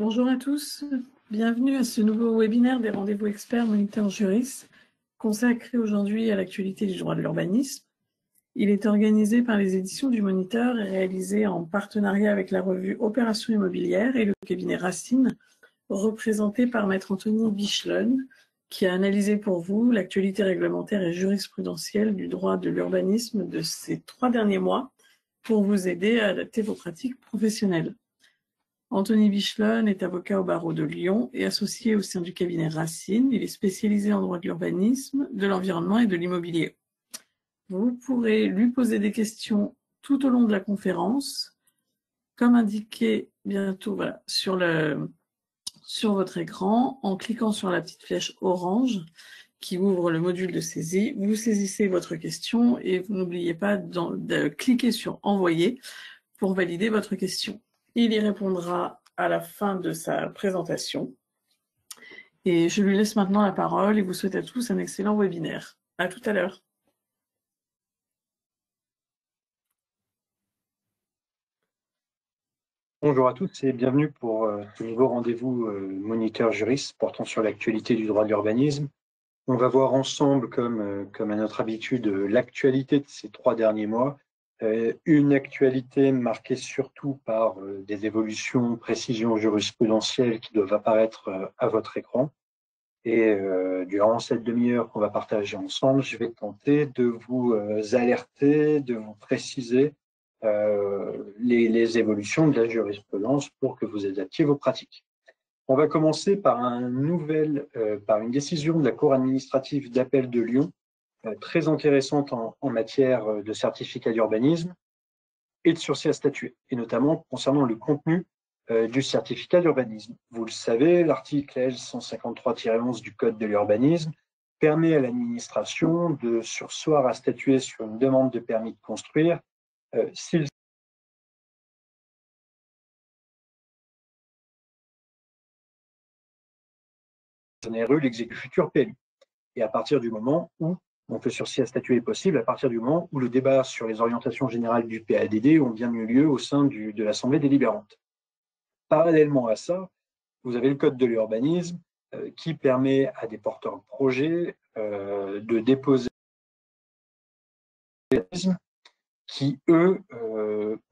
Bonjour à tous, bienvenue à ce nouveau webinaire des rendez-vous experts Moniteur Juris, consacré aujourd'hui à l'actualité du droit de l'urbanisme. Il est organisé par les éditions du Moniteur et réalisé en partenariat avec la revue Opération Immobilière et le cabinet Racine, représenté par Maître Anthony Bichelen, qui a analysé pour vous l'actualité réglementaire et jurisprudentielle du droit de l'urbanisme de ces 3 derniers mois pour vous aider à adapter vos pratiques professionnelles. Anthony Bichelen est avocat au barreau de Lyon et associé au sein du cabinet Racine. Il est spécialisé en droit de l'urbanisme, de l'environnement et de l'immobilier. Vous pourrez lui poser des questions tout au long de la conférence, comme indiqué bientôt sur votre écran, en cliquant sur la petite flèche orange qui ouvre le module de saisie. Vous saisissez votre question et vous n'oubliez pas de cliquer sur « Envoyer » pour valider votre question. Il y répondra à la fin de sa présentation. Et je lui laisse maintenant la parole et vous souhaite à tous un excellent webinaire. À tout à l'heure. Bonjour à tous et bienvenue pour ce nouveau rendez-vous Moniteur Juris portant sur l'actualité du droit de l'urbanisme. On va voir ensemble, comme à notre habitude, l'actualité de ces 3 derniers mois. Une actualité marquée surtout par des évolutions, précisions jurisprudentielles qui doivent apparaître à votre écran. Et durant cette demi-heure qu'on va partager ensemble, je vais tenter de vous alerter, de vous préciser les évolutions de la jurisprudence pour que vous adaptiez vos pratiques. On va commencer par par une décision de la Cour administrative d'appel de Lyon, très intéressante en matière de certificat d'urbanisme et de sursis à statuer, et notamment concernant le contenu du certificat d'urbanisme. Vous le savez, l'article L 153-11 du Code de l'urbanisme permet à l'administration de surseoir à statuer sur une demande de permis de construire s'il exonère l'exécutif futur PLU. Et à partir du moment où, donc le sursis à statuer est possible, à partir du moment où le débat sur les orientations générales du PADD ont bien eu lieu au sein de l'Assemblée délibérante. Parallèlement à ça, vous avez le Code de l'urbanisme qui permet à des porteurs de projets de déposer qui, eux,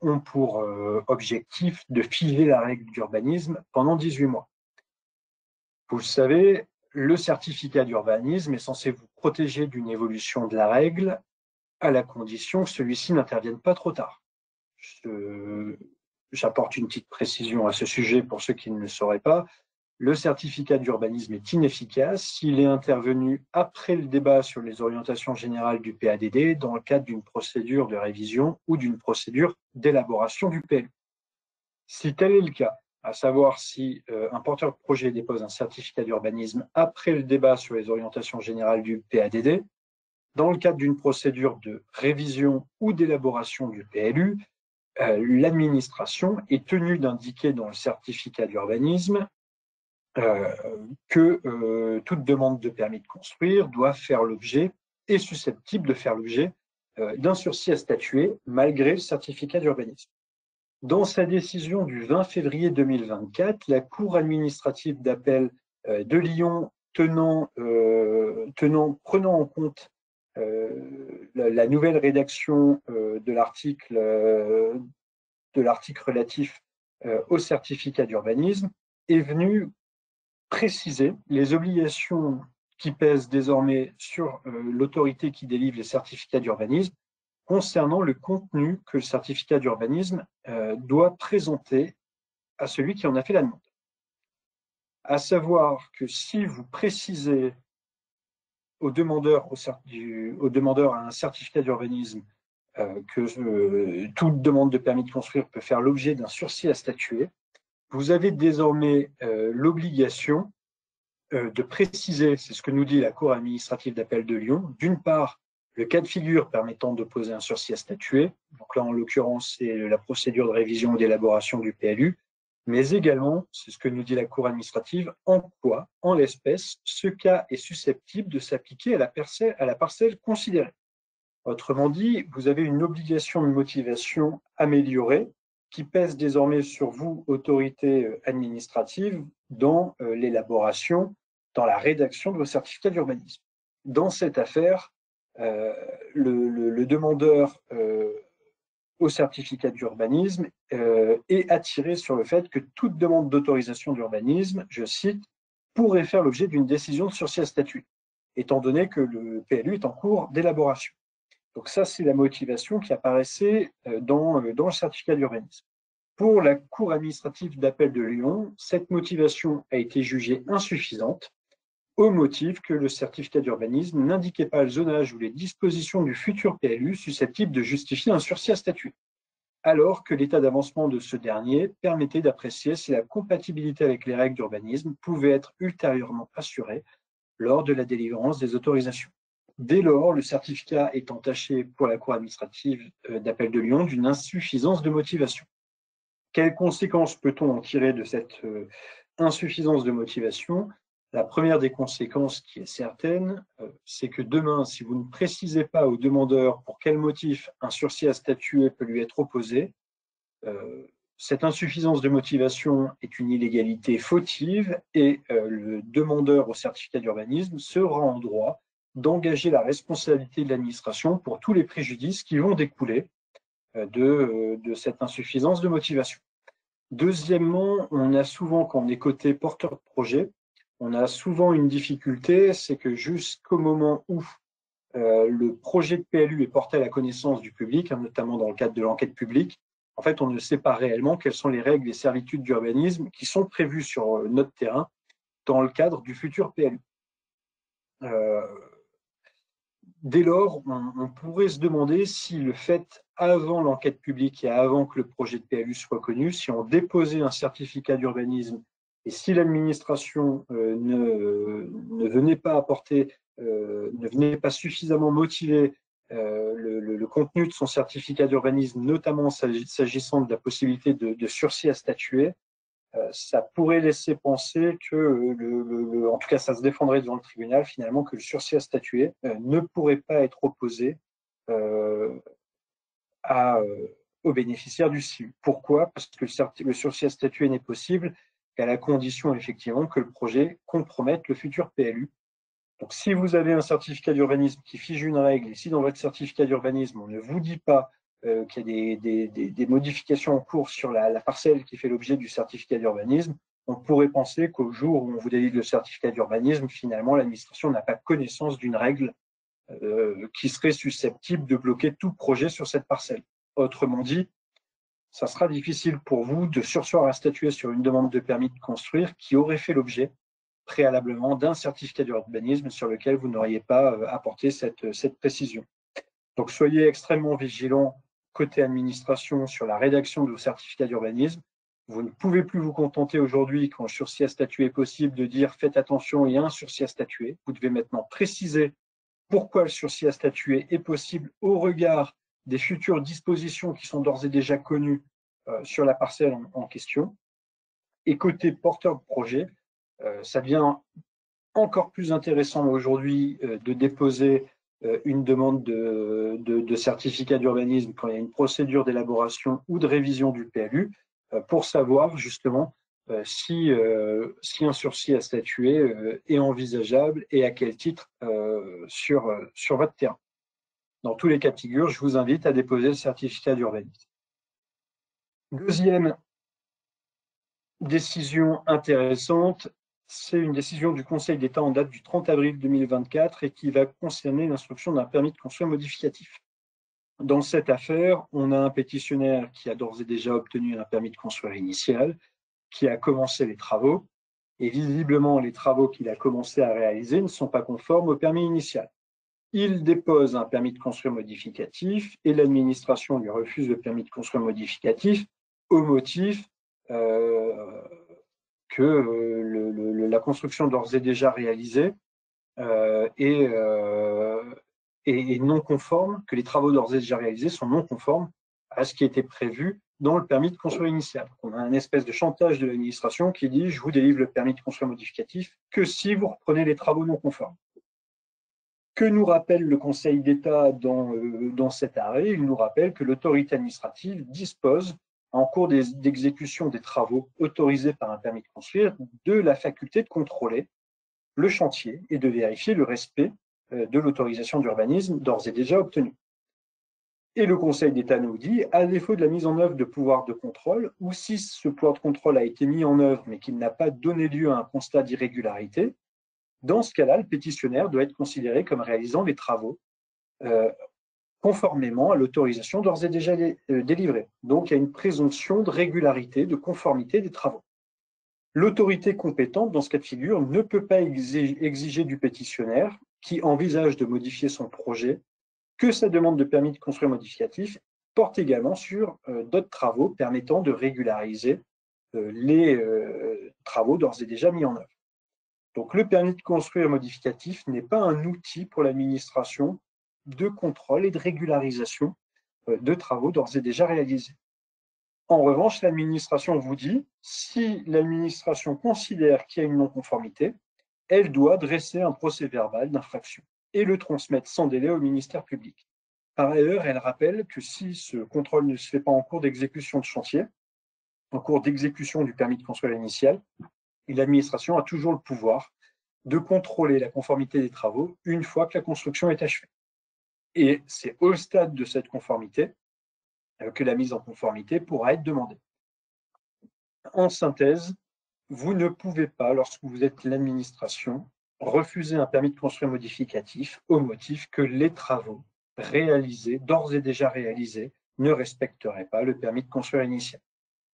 ont pour objectif de figer la règle d'urbanisme pendant 18 mois. Vous le savez, le certificat d'urbanisme est censé vous protéger d'une évolution de la règle à la condition que celui-ci n'intervienne pas trop tard. J'apporte une petite précision à ce sujet pour ceux qui ne le sauraient pas. Le certificat d'urbanisme est inefficace s'il est intervenu après le débat sur les orientations générales du PADD dans le cadre d'une procédure de révision ou d'une procédure d'élaboration du PLU. Si tel est le cas, à savoir si un porteur de projet dépose un certificat d'urbanisme après le débat sur les orientations générales du PADD, dans le cadre d'une procédure de révision ou d'élaboration du PLU, l'administration est tenue d'indiquer dans le certificat d'urbanisme que toute demande de permis de construire doit faire l'objet, est susceptible de faire l'objet d'un sursis à statuer malgré le certificat d'urbanisme. Dans sa décision du 20 février 2024, la Cour administrative d'appel de Lyon, prenant en compte la nouvelle rédaction de l'article relatif au certificat d'urbanisme, est venue préciser les obligations qui pèsent désormais sur l'autorité qui délivre les certificats d'urbanisme concernant le contenu que le certificat d'urbanisme doit présenter à celui qui en a fait la demande. À savoir que si vous précisez au demandeur à un certificat d'urbanisme que toute demande de permis de construire peut faire l'objet d'un sursis à statuer, vous avez désormais l'obligation de préciser, c'est ce que nous dit la Cour administrative d'appel de Lyon, d'une part, le cas de figure permettant d'opposer un sursis à statuer, donc là en l'occurrence c'est la procédure de révision ou d'élaboration du PLU, mais également, c'est ce que nous dit la Cour administrative, en quoi, en l'espèce, ce cas est susceptible de s'appliquer à la parcelle considérée. Autrement dit, vous avez une obligation de motivation améliorée qui pèse désormais sur vous, autorité administrative, dans l'élaboration, dans la rédaction de vos certificats d'urbanisme. Dans cette affaire, le demandeur au certificat d'urbanisme est attiré sur le fait que toute demande d'autorisation d'urbanisme, je cite, pourrait faire l'objet d'une décision de sursis à statuer, étant donné que le PLU est en cours d'élaboration. Donc ça, c'est la motivation qui apparaissait dans le certificat d'urbanisme. Pour la Cour administrative d'appel de Lyon, cette motivation a été jugée insuffisante au motif que le certificat d'urbanisme n'indiquait pas le zonage ou les dispositions du futur PLU susceptibles de justifier un sursis à statuer, alors que l'état d'avancement de ce dernier permettait d'apprécier si la compatibilité avec les règles d'urbanisme pouvait être ultérieurement assurée lors de la délivrance des autorisations. Dès lors, le certificat est entaché pour la Cour administrative d'appel de Lyon d'une insuffisance de motivation. Quelles conséquences peut-on en tirer de cette insuffisance de motivation? La première des conséquences qui est certaine, c'est que demain, si vous ne précisez pas au demandeur pour quel motif un sursis à statuer peut lui être opposé, cette insuffisance de motivation est une illégalité fautive et le demandeur au certificat d'urbanisme sera en droit d'engager la responsabilité de l'administration pour tous les préjudices qui vont découler de cette insuffisance de motivation. Deuxièmement, on a souvent, quand on est côté porteur de projet, on a souvent une difficulté, c'est que jusqu'au moment où le projet de PLU est porté à la connaissance du public, notamment dans le cadre de l'enquête publique, en fait, on ne sait pas réellement quelles sont les règles et servitudes d'urbanisme qui sont prévues sur notre terrain dans le cadre du futur PLU. Dès lors, on pourrait se demander si le fait, avant l'enquête publique et avant que le projet de PLU soit connu, si on déposait un certificat d'urbanisme et si l'administration ne venait pas apporter, ne venait pas suffisamment motiver le contenu de son certificat d'urbanisme, notamment s'agissant de la possibilité de sursis à statuer, ça pourrait laisser penser que, en tout cas, ça se défendrait devant le tribunal, finalement, que le sursis à statuer ne pourrait pas être opposé aux bénéficiaires du CIU. Pourquoi? Parce que le sursis à statuer n'est possible qu'à la condition, effectivement, que le projet compromette le futur PLU. Donc, si vous avez un certificat d'urbanisme qui fige une règle, et si dans votre certificat d'urbanisme, on ne vous dit pas qu'il y a des modifications en cours sur la parcelle qui fait l'objet du certificat d'urbanisme, on pourrait penser qu'au jour où on vous délivre le certificat d'urbanisme, finalement, l'administration n'a pas connaissance d'une règle qui serait susceptible de bloquer tout projet sur cette parcelle. Autrement dit, ça sera difficile pour vous de surseoir à statuer sur une demande de permis de construire qui aurait fait l'objet préalablement d'un certificat d'urbanisme sur lequel vous n'auriez pas apporté cette précision. Donc, soyez extrêmement vigilants côté administration sur la rédaction de vos certificats d'urbanisme. Vous ne pouvez plus vous contenter aujourd'hui, quand le sursis à statuer est possible, de dire faites attention, il y a un sursis à statuer. Vous devez maintenant préciser pourquoi le sursis à statuer est possible au regard des futures dispositions qui sont d'ores et déjà connues sur la parcelle en question. Et côté porteur de projet, ça devient encore plus intéressant aujourd'hui de déposer une demande de certificat d'urbanisme quand il y a une procédure d'élaboration ou de révision du PLU pour savoir justement si un sursis à statuer est envisageable et à quel titre sur votre terrain. Dans tous les cas de figure, je vous invite à déposer le certificat d'urbanisme. Deuxième décision intéressante, c'est une décision du Conseil d'État en date du 30 avril 2024 et qui va concerner l'instruction d'un permis de construire modificatif. Dans cette affaire, on a un pétitionnaire qui a d'ores et déjà obtenu un permis de construire initial, qui a commencé les travaux, et visiblement les travaux qu'il a commencé à réaliser ne sont pas conformes au permis initial. Il dépose un permis de construire modificatif et l'administration lui refuse le permis de construire modificatif au motif que la construction d'ores et déjà réalisée est non conforme, que les travaux d'ores et déjà réalisés sont non conformes à ce qui était prévu dans le permis de construire initial. On a un espèce de chantage de l'administration qui dit « je vous délivre le permis de construire modificatif que si vous reprenez les travaux non conformes ». Que nous rappelle le Conseil d'État dans cet arrêt? Il nous rappelle que l'autorité administrative dispose en cours d'exécution des travaux autorisés par un permis de construire, de la faculté de contrôler le chantier et de vérifier le respect de l'autorisation d'urbanisme d'ores et déjà obtenue. Et le Conseil d'État nous dit, à défaut de la mise en œuvre de pouvoir de contrôle, ou si ce pouvoir de contrôle a été mis en œuvre mais qu'il n'a pas donné lieu à un constat d'irrégularité, dans ce cas-là, le pétitionnaire doit être considéré comme réalisant les travaux conformément à l'autorisation d'ores et déjà délivrée. Donc, il y a une présomption de régularité, de conformité des travaux. L'autorité compétente, dans ce cas de figure, ne peut pas exiger du pétitionnaire qui envisage de modifier son projet que sa demande de permis de construire modificatif porte également sur d'autres travaux permettant de régulariser les travaux d'ores et déjà mis en œuvre. Donc, le permis de construire modificatif n'est pas un outil pour l'administration de contrôle et de régularisation de travaux d'ores et déjà réalisés. En revanche, l'administration vous dit, si l'administration considère qu'il y a une non-conformité, elle doit dresser un procès-verbal d'infraction et le transmettre sans délai au ministère public. Par ailleurs, elle rappelle que si ce contrôle ne se fait pas en cours d'exécution de chantier, en cours d'exécution du permis de construire initial, l'administration a toujours le pouvoir de contrôler la conformité des travaux une fois que la construction est achevée. Et c'est au stade de cette conformité que la mise en conformité pourra être demandée. En synthèse, vous ne pouvez pas, lorsque vous êtes l'administration, refuser un permis de construire modificatif au motif que les travaux réalisés, d'ores et déjà réalisés, ne respecteraient pas le permis de construire initial.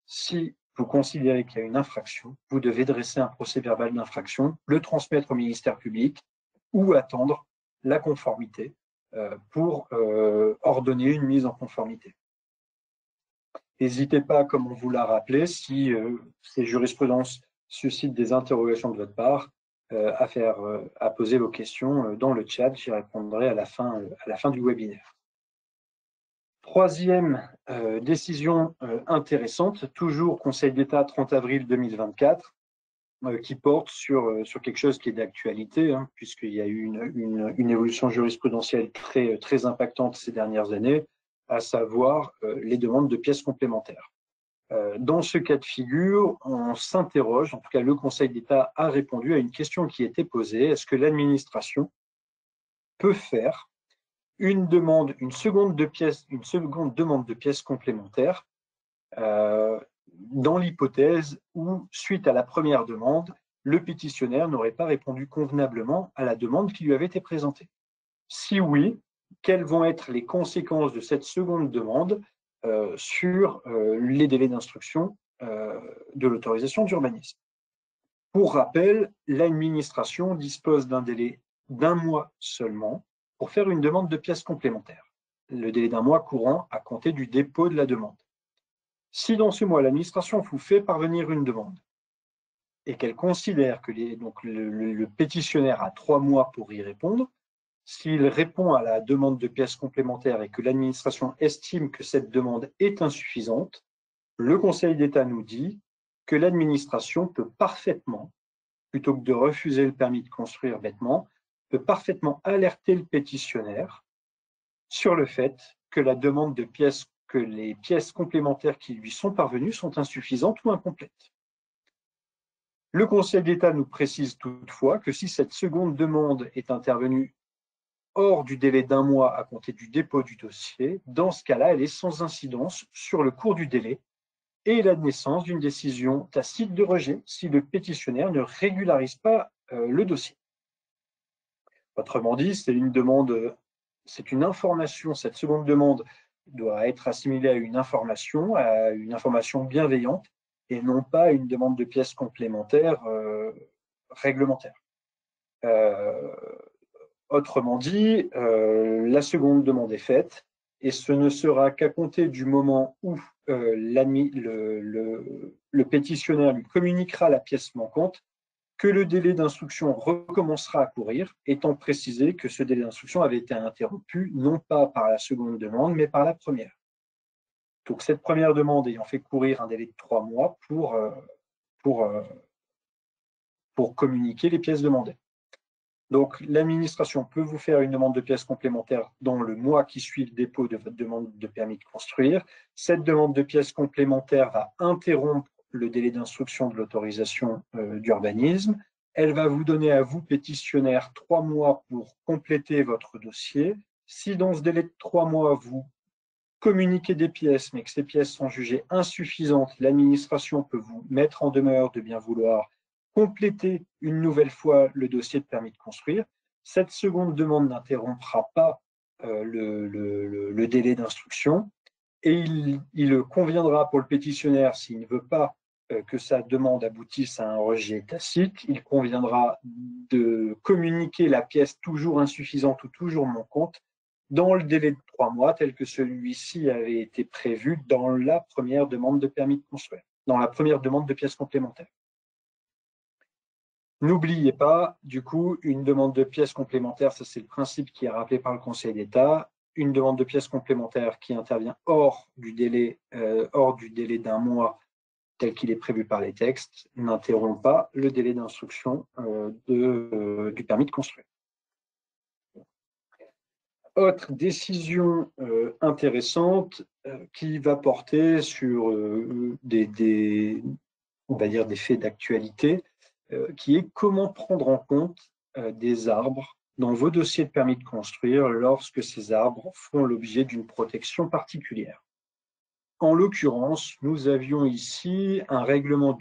Si vous considérez qu'il y a une infraction, vous devez dresser un procès-verbal d'infraction, le transmettre au ministère public ou attendre la conformité pour ordonner une mise en conformité. N'hésitez pas, comme on vous l'a rappelé, si ces jurisprudences suscitent des interrogations de votre part, à poser vos questions dans le chat. J'y répondrai à la fin du webinaire. Troisième décision intéressante, toujours Conseil d'État 30 avril 2024, qui porte sur quelque chose qui est d'actualité, hein, puisqu'il y a eu une évolution jurisprudentielle très impactante ces dernières années, à savoir les demandes de pièces complémentaires. Dans ce cas de figure, on s'interroge, en tout cas le Conseil d'État a répondu à une question qui était posée, est-ce que l'administration peut faire une seconde demande de pièces complémentaires dans l'hypothèse où, suite à la première demande, le pétitionnaire n'aurait pas répondu convenablement à la demande qui lui avait été présentée. Si oui, quelles vont être les conséquences de cette seconde demande sur les délais d'instruction de l'autorisation d'urbanisme? Pour rappel, l'administration dispose d'un délai d'1 mois seulement pour faire une demande de pièces complémentaires. Le délai d'1 mois courant à compter du dépôt de la demande. Si dans ce mois, l'administration vous fait parvenir une demande et qu'elle considère que le pétitionnaire a 3 mois pour y répondre, s'il répond à la demande de pièces complémentaires et que l'administration estime que cette demande est insuffisante, le Conseil d'État nous dit que l'administration peut parfaitement, plutôt que de refuser le permis de construire bêtement, peut parfaitement alerter le pétitionnaire sur le fait que les pièces complémentaires qui lui sont parvenues sont insuffisantes ou incomplètes. Le Conseil d'État nous précise toutefois que si cette seconde demande est intervenue hors du délai d'1 mois à compter du dépôt du dossier, dans ce cas-là, elle est sans incidence sur le cours du délai et la naissance d'une décision tacite de rejet si le pétitionnaire ne régularise pas le dossier. Autrement dit, c'est une information, cette seconde demande doit être assimilée à une information bienveillante et non pas une demande de pièces complémentaires réglementaires. Autrement dit, la seconde demande est faite et ce ne sera qu'à compter du moment où le pétitionnaire lui communiquera la pièce manquante que le délai d'instruction recommencera à courir, étant précisé que ce délai d'instruction avait été interrompu non pas par la seconde demande, mais par la première. Donc cette première demande ayant fait courir un délai de 3 mois pour communiquer les pièces demandées. Donc, l'administration peut vous faire une demande de pièces complémentaires dans le mois qui suit le dépôt de votre demande de permis de construire. Cette demande de pièces complémentaires va interrompre le délai d'instruction de l'autorisation d'urbanisme. Elle va vous donner à vous, pétitionnaire, 3 mois pour compléter votre dossier. Si dans ce délai de 3 mois, vous communiquez des pièces, mais que ces pièces sont jugées insuffisantes, l'administration peut vous mettre en demeure de bien vouloir compléter une nouvelle fois le dossier de permis de construire. Cette seconde demande n'interrompra pas le délai d'instruction et il conviendra pour le pétitionnaire, s'il ne veut pas que sa demande aboutisse à un rejet tacite, il conviendra de communiquer la pièce toujours insuffisante ou toujours manquante dans le délai de 3 mois, tel que celui-ci avait été prévu dans la première demande de permis de construire, dans la première demande de pièces complémentaires. N'oubliez pas, du coup, une demande de pièces complémentaires, ça c'est le principe qui est rappelé par le Conseil d'État, une demande de pièces complémentaires qui intervient hors du délai d'un mois tel qu'il est prévu par les textes, n'interrompt pas le délai d'instruction du permis de construire. Autre décision intéressante qui va porter sur on va dire des faits d'actualité, qui est comment prendre en compte des arbres dans vos dossiers de permis de construire lorsque ces arbres font l'objet d'une protection particulière. En l'occurrence, nous avions ici un règlement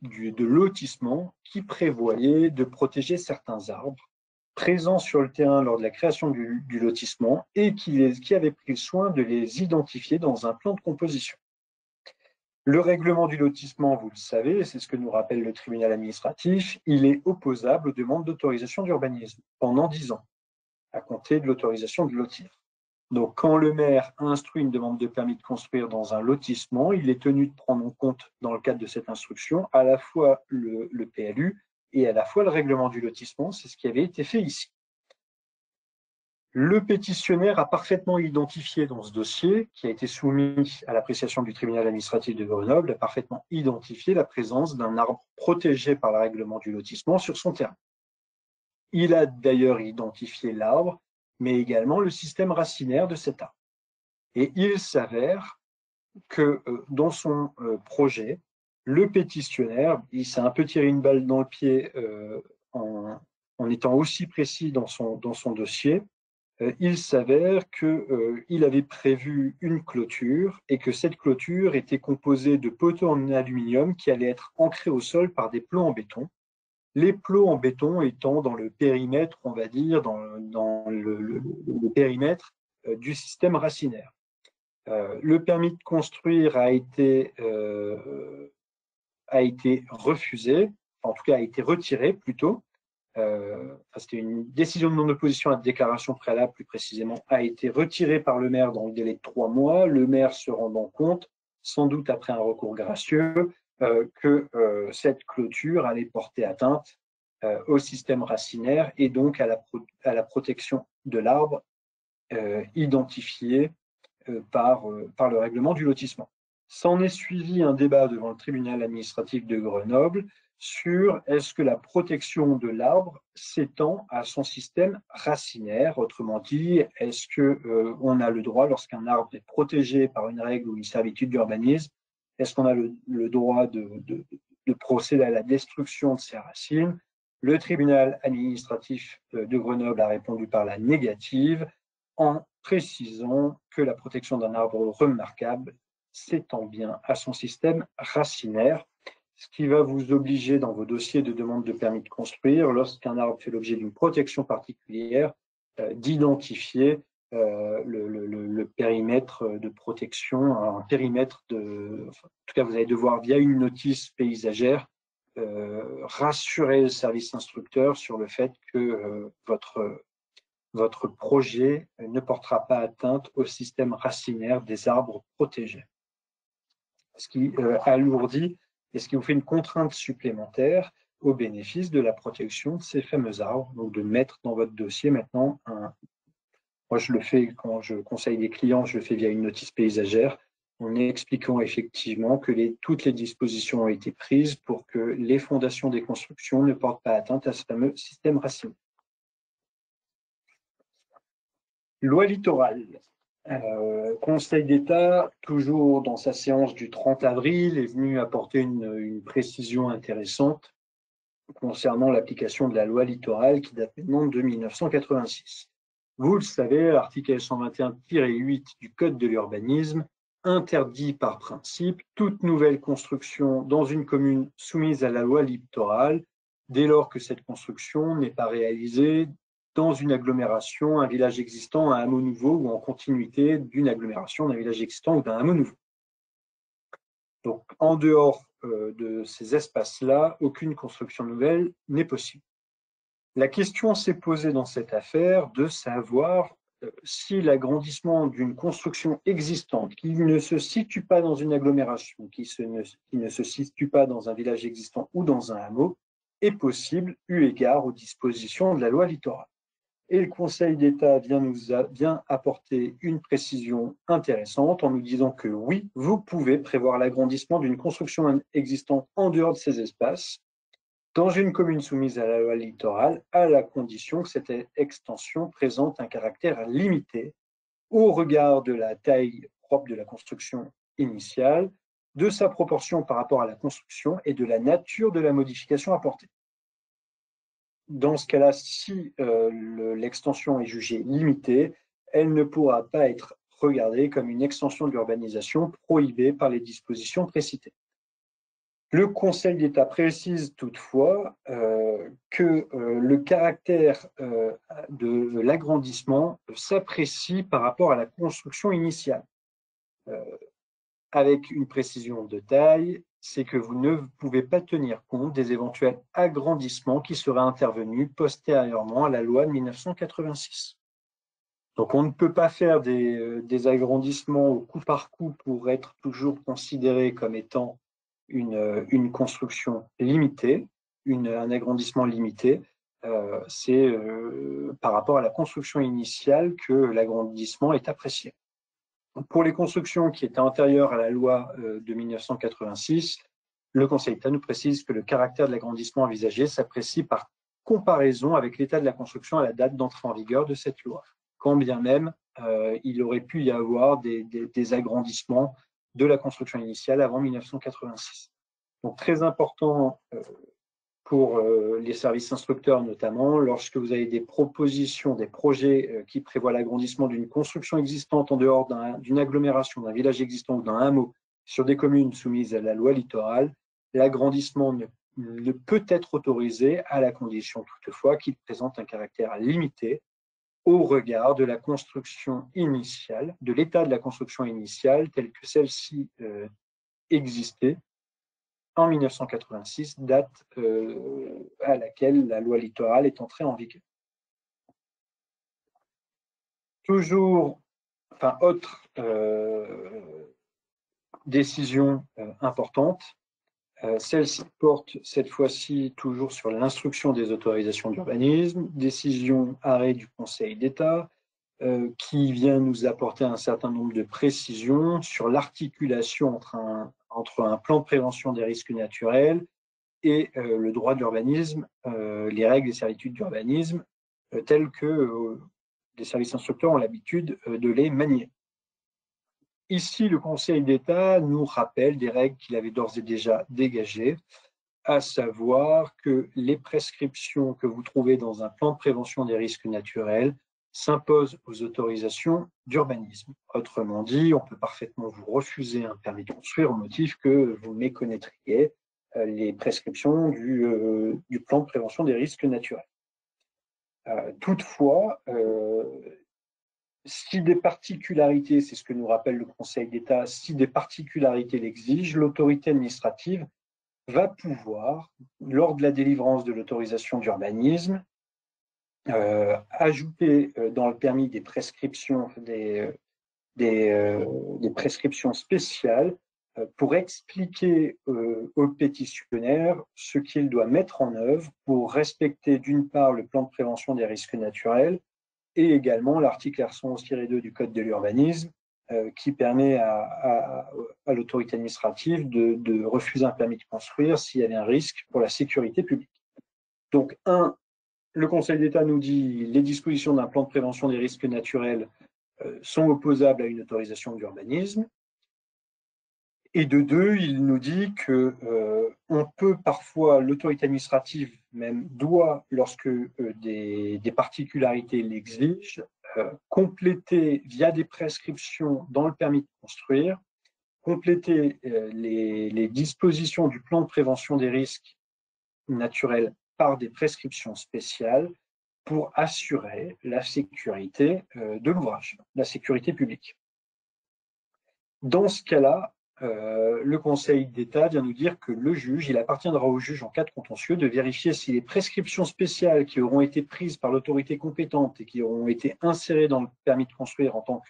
de lotissement qui prévoyait de protéger certains arbres présents sur le terrain lors de la création du lotissement et qui avait pris le soin de les identifier dans un plan de composition. Le règlement du lotissement, vous le savez, c'est ce que nous rappelle le tribunal administratif, il est opposable aux demandes d'autorisation d'urbanisme pendant 10 ans, à compter de l'autorisation de lotir. Donc, quand le maire instruit une demande de permis de construire dans un lotissement, il est tenu de prendre en compte, dans le cadre de cette instruction, à la fois le PLU et à la fois le règlement du lotissement. C'est ce qui avait été fait ici. Le pétitionnaire a parfaitement identifié dans ce dossier, qui a été soumis à l'appréciation du tribunal administratif de Grenoble, a parfaitement identifié la présence d'un arbre protégé par le règlement du lotissement sur son terrain. Il a d'ailleurs identifié l'arbre, mais également le système racinaire de cet arbre. Et il s'avère que dans son projet, le pétitionnaire, il s'est un peu tiré une balle dans le pied en étant aussi précis dans son dossier. Il s'avère qu'il avait prévu une clôture et que cette clôture était composée de poteaux en aluminium qui allaient être ancrés au sol par des plots en béton. Les plots en béton étant dans le périmètre, on va dire, dans le périmètre du système racinaire. Le permis de construire a été refusé, en tout cas a été retiré plutôt. C'était une décision de non-opposition à la déclaration préalable, plus précisément, a été retirée par le maire dans le délai de 3 mois, le maire se rendant compte, sans doute après un recours gracieux, que cette clôture allait porter atteinte au système racinaire et donc à la protection de l'arbre identifié par le règlement du lotissement. S'en est suivi un débat devant le tribunal administratif de Grenoble sur est-ce que la protection de l'arbre s'étend à son système racinaire, autrement dit, est-ce qu'on a le droit, lorsqu'un arbre est protégé par une règle ou une servitude d'urbanisme, est-ce qu'on a le droit de procéder à la destruction de ses racines? Le tribunal administratif de Grenoble a répondu par la négative en précisant que la protection d'un arbre remarquable s'étend bien à son système racinaire, ce qui va vous obliger dans vos dossiers de demande de permis de construire, lorsqu'un arbre fait l'objet d'une protection particulière, d'identifier le périmètre de protection, un périmètre en tout cas vous allez devoir via une notice paysagère rassurer le service instructeur sur le fait que votre projet ne portera pas atteinte au système racinaire des arbres protégés. Ce qui alourdit et ce qui vous fait une contrainte supplémentaire au bénéfice de la protection de ces fameux arbres. Donc de mettre dans votre dossier maintenant moi je le fais quand je conseille des clients, je le fais via une notice paysagère, en expliquant effectivement que toutes les dispositions ont été prises pour que les fondations des constructions ne portent pas atteinte à ce fameux système racinaire. Loi littorale. Conseil d'État, toujours dans sa séance du 30 avril, est venu apporter une précision intéressante concernant l'application de la loi littorale qui date maintenant de 1986. Vous le savez, l'article 121-8 du Code de l'urbanisme interdit par principe toute nouvelle construction dans une commune soumise à la loi littorale dès lors que cette construction n'est pas réalisée dans une agglomération, un village existant, un hameau nouveau ou en continuité d'une agglomération, d'un village existant ou d'un hameau nouveau. Donc, en dehors de ces espaces-là, aucune construction nouvelle n'est possible. La question s'est posée dans cette affaire de savoir si l'agrandissement d'une construction existante qui ne se situe pas dans une agglomération, qui ne se situe pas dans un village existant ou dans un hameau, est possible eu égard aux dispositions de la loi littorale. Et le Conseil d'État vient apporter une précision intéressante en nous disant que oui, vous pouvez prévoir l'agrandissement d'une construction existante en dehors de ces espaces, dans une commune soumise à la loi littorale, à la condition que cette extension présente un caractère limité au regard de la taille propre de la construction initiale, de sa proportion par rapport à la construction et de la nature de la modification apportée. Dans ce cas-là, si l'extension est jugée limitée, elle ne pourra pas être regardée comme une extension de l'urbanisation prohibée par les dispositions précitées. Le Conseil d'État précise toutefois que le caractère de l'agrandissement s'apprécie par rapport à la construction initiale. Avec une précision de taille, c'est que vous ne pouvez pas tenir compte des éventuels agrandissements qui seraient intervenus postérieurement à la loi de 1986. Donc on ne peut pas faire des agrandissements au coup par coup pour être toujours considéré comme étant une construction limitée, un agrandissement limité. C'est par rapport à la construction initiale que l'agrandissement est apprécié. Pour les constructions qui étaient antérieures à la loi de 1986, le Conseil d'État nous précise que le caractère de l'agrandissement envisagé s'apprécie par comparaison avec l'état de la construction à la date d'entrée en vigueur de cette loi, quand bien même il aurait pu y avoir des agrandissements de la construction initiale avant 1986. Donc très important pour les services instructeurs notamment, lorsque vous avez des propositions, des projets qui prévoient l'agrandissement d'une construction existante en dehors d'une agglomération, d'un village existant ou d'un hameau sur des communes soumises à la loi littorale, l'agrandissement ne peut être autorisé à la condition toutefois qu'il présente un caractère limité au regard de la construction initiale, de l'état de la construction initiale telle que celle-ci existait en 1986, date à laquelle la loi littorale est entrée en vigueur. Toujours, autre décision importante, celle-ci porte cette fois-ci toujours sur l'instruction des autorisations d'urbanisme, décision arrêt du Conseil d'État, qui vient nous apporter un certain nombre de précisions sur l'articulation entre un plan de prévention des risques naturels et le droit de l'urbanisme, les règles et servitudes d'urbanisme, telles que les services instructeurs ont l'habitude de les manier. Ici, le Conseil d'État nous rappelle des règles qu'il avait d'ores et déjà dégagées, à savoir que les prescriptions que vous trouvez dans un plan de prévention des risques naturels s'imposent aux autorisations d'urbanisme. Autrement dit, on peut parfaitement vous refuser un permis de construire au motif que vous méconnaîtriez les prescriptions du plan de prévention des risques naturels. Toutefois, si des particularités, c'est ce que nous rappelle le Conseil d'État, si des particularités l'exigent, l'autorité administrative va pouvoir, lors de la délivrance de l'autorisation d'urbanisme, ajouter dans le permis des prescriptions, des prescriptions spéciales pour expliquer au pétitionnaire ce qu'il doit mettre en œuvre pour respecter d'une part le plan de prévention des risques naturels et également l'article R111-2 du Code de l'urbanisme qui permet à l'autorité administrative de refuser un permis de construire s'il y avait un risque pour la sécurité publique. Donc, le Conseil d'État nous dit les dispositions d'un plan de prévention des risques naturels sont opposables à une autorisation d'urbanisme. Et de deux, il nous dit que on peut parfois, l'autorité administrative même doit, lorsque des particularités l'exigent, compléter via des prescriptions dans le permis de construire, compléter les dispositions du plan de prévention des risques naturels par des prescriptions spéciales pour assurer la sécurité de l'ouvrage, la sécurité publique. Dans ce cas-là, le Conseil d'État vient nous dire que le juge, il appartiendra au juge en cas de contentieux de vérifier si les prescriptions spéciales qui auront été prises par l'autorité compétente et qui auront été insérées dans le permis de construire en tant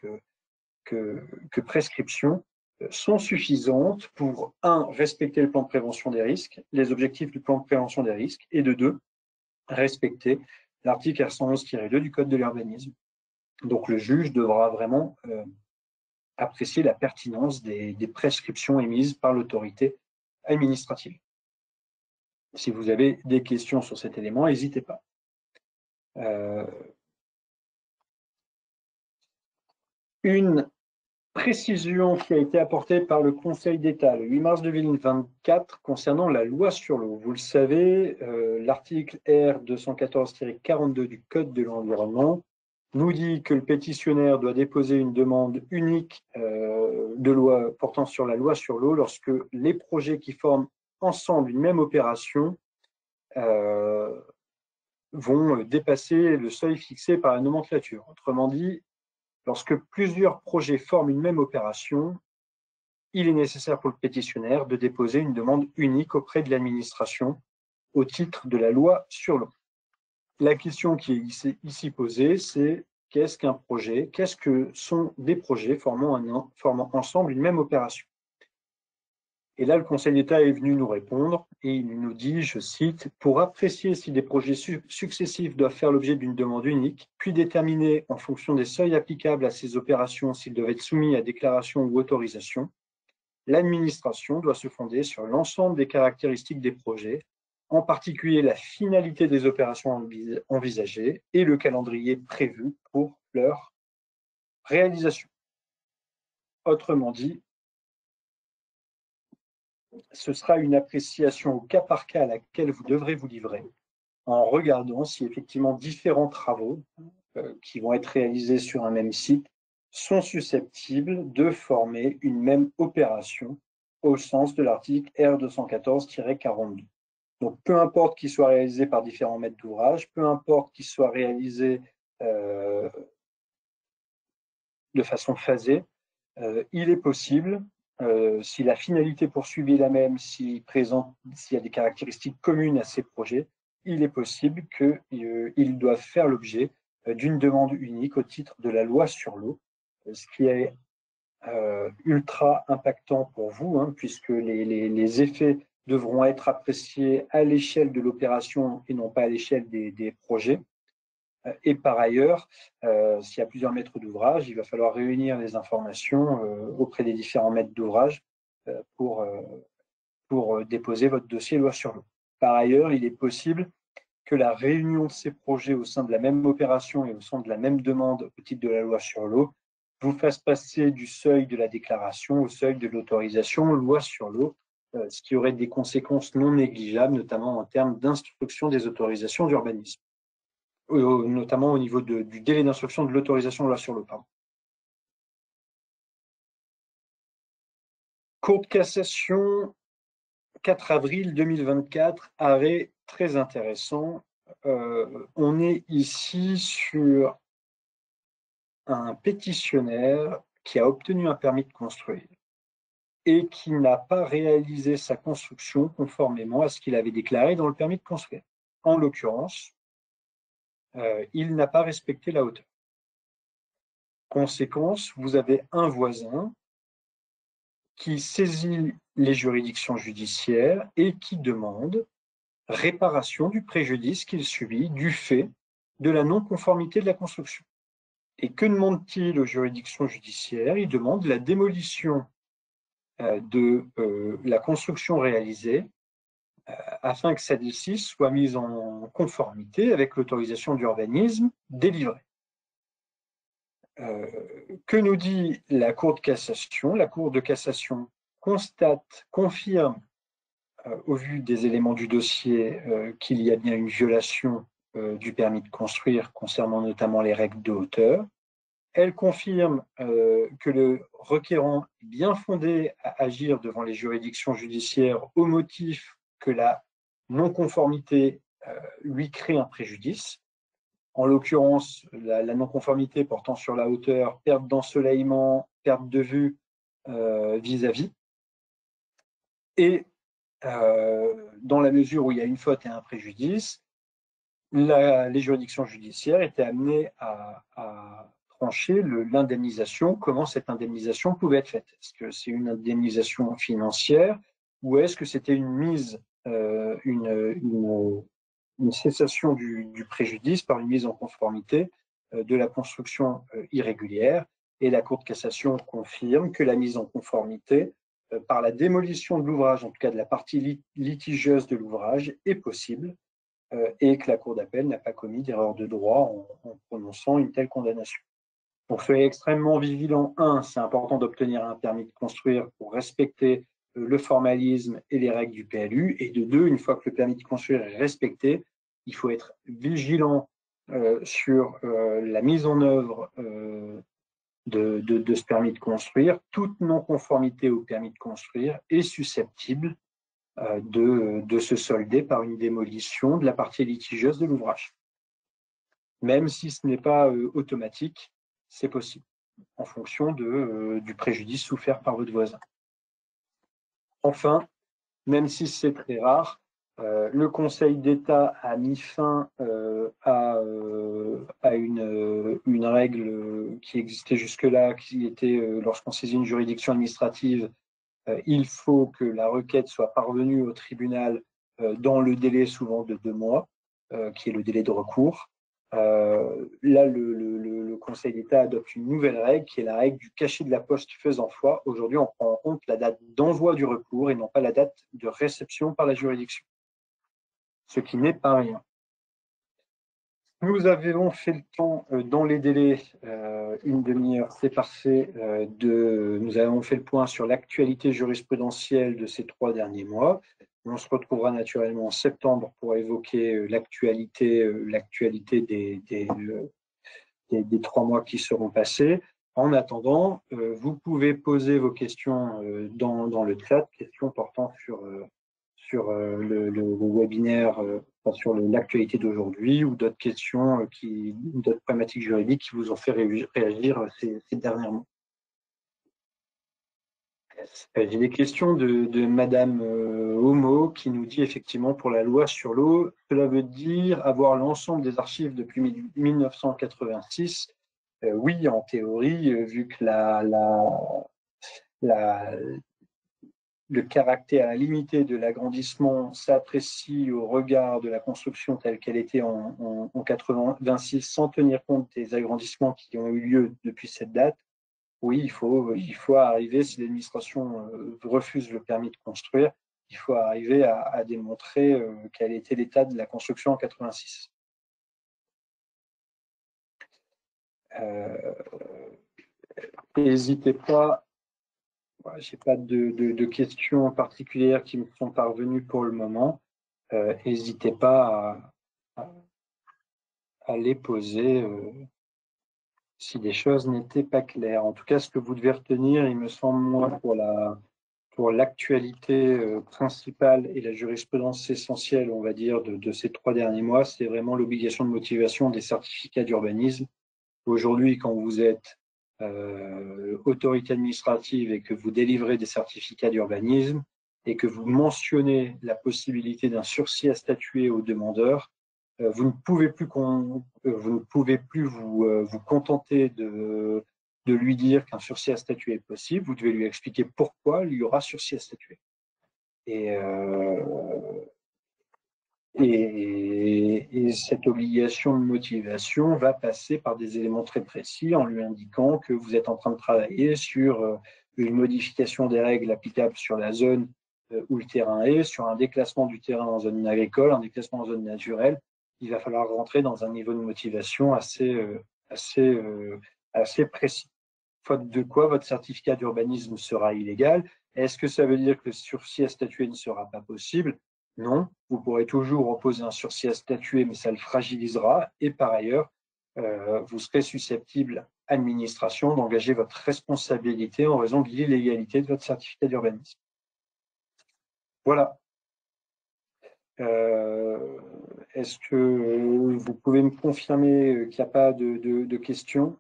que prescriptions sont suffisantes pour, un, respecter le plan de prévention des risques, les objectifs du plan de prévention des risques, et de deux, respecter l'article R111-2 du Code de l'urbanisme. Donc le juge devra vraiment apprécier la pertinence des prescriptions émises par l'autorité administrative. Si vous avez des questions sur cet élément, n'hésitez pas. Une précision qui a été apportée par le Conseil d'État le 8 mars 2024 concernant la loi sur l'eau. Vous le savez, l'article R 214-42 du Code de l'environnement nous dit que le pétitionnaire doit déposer une demande unique de loi portant sur la loi sur l'eau lorsque les projets qui forment ensemble une même opération vont dépasser le seuil fixé par la nomenclature. Autrement dit, lorsque plusieurs projets forment une même opération, il est nécessaire pour le pétitionnaire de déposer une demande unique auprès de l'administration au titre de la loi sur l'eau. La question qui est ici posée, c'est qu'est-ce qu'un projet? Qu'est-ce que sont des projets formant ensemble une même opération? Et là, le Conseil d'État est venu nous répondre et il nous dit, je cite, « Pour apprécier si des projets successifs doivent faire l'objet d'une demande unique, puis déterminer en fonction des seuils applicables à ces opérations s'ils doivent être soumis à déclaration ou autorisation, l'administration doit se fonder sur l'ensemble des caractéristiques des projets, en particulier la finalité des opérations envisagées et le calendrier prévu pour leur réalisation. » Autrement dit, ce sera une appréciation au cas par cas à laquelle vous devrez vous livrer en regardant si effectivement différents travaux qui vont être réalisés sur un même site sont susceptibles de former une même opération au sens de l'article R214-42. Donc, peu importe qu'il soit réalisé par différents maîtres d'ouvrage, peu importe qu'il soit réalisé de façon phasée, il est possible, si la finalité poursuivie est la même, s'il y a des caractéristiques communes à ces projets, il est possible qu'ils doivent faire l'objet d'une demande unique au titre de la loi sur l'eau, ce qui est ultra impactant pour vous, hein, puisque les effets devront être appréciés à l'échelle de l'opération et non pas à l'échelle des projets. Et par ailleurs, s'il y a plusieurs maîtres d'ouvrage, il va falloir réunir les informations auprès des différents maîtres d'ouvrage pour déposer votre dossier loi sur l'eau. Par ailleurs, il est possible que la réunion de ces projets au sein de la même opération et au sein de la même demande au titre de la loi sur l'eau vous fasse passer du seuil de la déclaration au seuil de l'autorisation loi sur l'eau, ce qui aurait des conséquences non négligeables, notamment en termes d'instruction des autorisations d'urbanisme, notamment au niveau du délai d'instruction de l'autorisation loi sur l'eau. Cour de cassation, 4 avril 2024, arrêt très intéressant. On est ici sur un pétitionnaire qui a obtenu un permis de construire et qui n'a pas réalisé sa construction conformément à ce qu'il avait déclaré dans le permis de construire. En l'occurrence, il n'a pas respecté la hauteur. Conséquence, vous avez un voisin qui saisit les juridictions judiciaires et qui demande réparation du préjudice qu'il subit du fait de la non-conformité de la construction. Et que demande-t-il aux juridictions judiciaires? Il demande la démolition de la construction réalisée afin que celle-ci soit mise en conformité avec l'autorisation d'urbanisme délivrée. Que nous dit la Cour de cassation? La Cour de cassation constate, confirme, au vu des éléments du dossier, qu'il y a bien une violation du permis de construire concernant notamment les règles de hauteur. Elle confirme que le requérant est bien fondé à agir devant les juridictions judiciaires au motif que la non-conformité lui crée un préjudice. En l'occurrence, la non-conformité portant sur la hauteur, perte d'ensoleillement, perte de vue vis-à-vis. Et dans la mesure où il y a une faute et un préjudice, les juridictions judiciaires étaient amenées à trancher l'indemnisation, comment cette indemnisation pouvait être faite. Est-ce que c'est une indemnisation financière ou est-ce que c'était une mise, une cessation du préjudice par une mise en conformité de la construction irrégulière? Et la Cour de cassation confirme que la mise en conformité par la démolition de l'ouvrage, en tout cas de la partie litigieuse de l'ouvrage, est possible et que la Cour d'appel n'a pas commis d'erreur de droit en prononçant une telle condamnation. Donc, soyez extrêmement vigilants. C'est important d'obtenir un permis de construire pour respecter le formalisme et les règles du PLU. Et de deux, une fois que le permis de construire est respecté, il faut être vigilant sur la mise en œuvre de ce permis de construire. Toute non-conformité au permis de construire est susceptible de se solder par une démolition de la partie litigieuse de l'ouvrage. Même si ce n'est pas automatique, c'est possible, en fonction du préjudice souffert par votre voisin. Enfin, même si c'est très rare, le Conseil d'État a mis fin à une règle qui existait jusque-là, qui était lorsqu'on saisit une juridiction administrative, il faut que la requête soit parvenue au tribunal dans le délai souvent de 2 mois, qui est le délai de recours. Là, le Conseil d'État adopte une nouvelle règle, qui est la règle du cachet de la poste faisant foi. Aujourd'hui, on prend en compte la date d'envoi du recours et non pas la date de réception par la juridiction, ce qui n'est pas rien. Nous avons fait le temps, dans les délais, une demi-heure, c'est parfait, nous avons fait le point sur l'actualité jurisprudentielle de ces 3 derniers mois. On se retrouvera naturellement en septembre pour évoquer l'actualité des 3 mois qui seront passés. En attendant, vous pouvez poser vos questions dans le chat, questions portant sur le webinaire, sur l'actualité d'aujourd'hui ou d'autres questions, d'autres problématiques juridiques qui vous ont fait réagir ces dernièrement. J'ai des questions de Madame Homo qui nous dit effectivement pour la loi sur l'eau, cela veut dire avoir l'ensemble des archives depuis 1986. Oui, en théorie, vu que le caractère limité de l'agrandissement s'apprécie au regard de la construction telle qu'elle était en 86, sans tenir compte des agrandissements qui ont eu lieu depuis cette date. Oui, il faut arriver, si l'administration refuse le permis de construire, il faut arriver à démontrer quel était l'état de la construction en 86. N'hésitez pas. Je n'ai pas de questions particulières qui me sont parvenues pour le moment. N'hésitez pas à les poser si des choses n'étaient pas claires. En tout cas, ce que vous devez retenir, il me semble, moi, pour l'actualité principale et la jurisprudence essentielle, on va dire, de ces 3 derniers mois, c'est vraiment l'obligation de motivation des certificats d'urbanisme. Aujourd'hui, quand vous êtes autorité administrative et que vous délivrez des certificats d'urbanisme et que vous mentionnez la possibilité d'un sursis à statuer au demandeur, vous ne pouvez plus vous contenter de lui dire qu'un sursis à statuer est possible. Vous devez lui expliquer pourquoi il y aura sursis à statuer. Et cette obligation de motivation va passer par des éléments très précis en lui indiquant que vous êtes en train de travailler sur une modification des règles applicables sur la zone où le terrain est, sur un déclassement du terrain en zone agricole, un déclassement en zone naturelle. Il va falloir rentrer dans un niveau de motivation assez précis. Faute de quoi, votre certificat d'urbanisme sera illégal. Est-ce que ça veut dire que le sursis à statuer ne sera pas possible? Non, vous pourrez toujours opposer un sursis à statuer, mais ça le fragilisera. Et par ailleurs, vous serez susceptible, administration, d'engager votre responsabilité en raison de l'illégalité de votre certificat d'urbanisme. Voilà. Est-ce que vous pouvez me confirmer qu'il n'y a pas de questions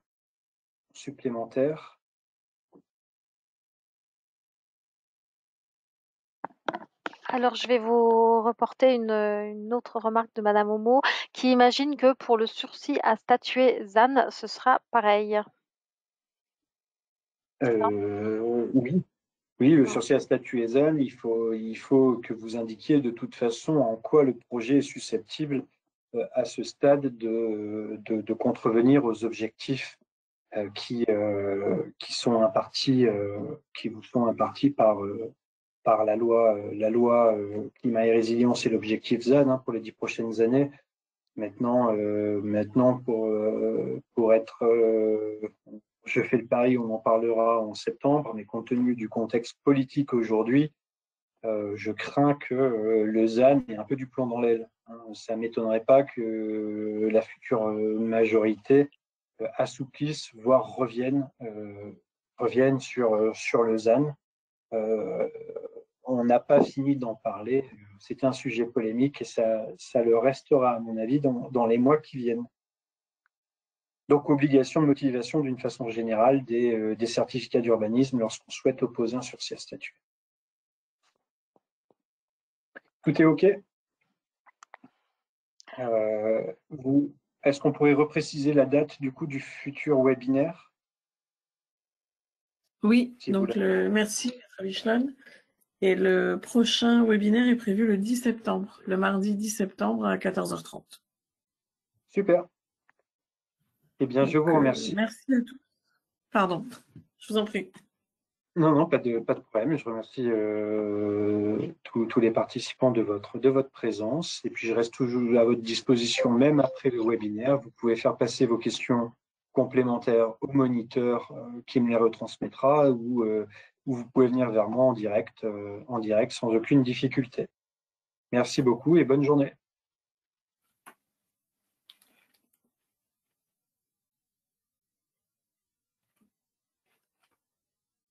supplémentaires? Alors, je vais vous reporter une autre remarque de Madame Homo, qui imagine que pour le sursis à statuer ZAN, ce sera pareil. Oui. Oui, le sursis à statuer ZAN, il faut que vous indiquiez de toute façon en quoi le projet est susceptible à ce stade de contrevenir aux objectifs qui vous sont impartis par la loi climat et résilience et l'objectif ZAN pour les 10 prochaines années. Maintenant, pour être, je fais le pari, on en parlera en septembre, mais compte tenu du contexte politique aujourd'hui, je crains que le ZAN ait un peu du plomb dans l'aile. Ça ne m'étonnerait pas que la future majorité assouplisse, voire revienne sur le ZAN. On n'a pas fini d'en parler. C'est un sujet polémique et ça le restera, à mon avis, dans les mois qui viennent. Donc, obligation de motivation d'une façon générale des certificats d'urbanisme lorsqu'on souhaite opposer un sursis à statut. Tout est OK? Est-ce qu'on pourrait repréciser la date du coup du futur webinaire? Oui, donc merci, Maître Wichlan. Et le prochain webinaire est prévu le 10 septembre, le mardi 10 septembre à 14h30. Super. Eh bien, je vous remercie. Merci à tous. Pardon, je vous en prie. Non, pas de problème. Je remercie tous les participants de votre présence. Et puis, je reste toujours à votre disposition, même après le webinaire. Vous pouvez faire passer vos questions complémentaires au moniteur qui me les retransmettra ou vous pouvez venir vers moi en direct sans aucune difficulté. Merci beaucoup et bonne journée.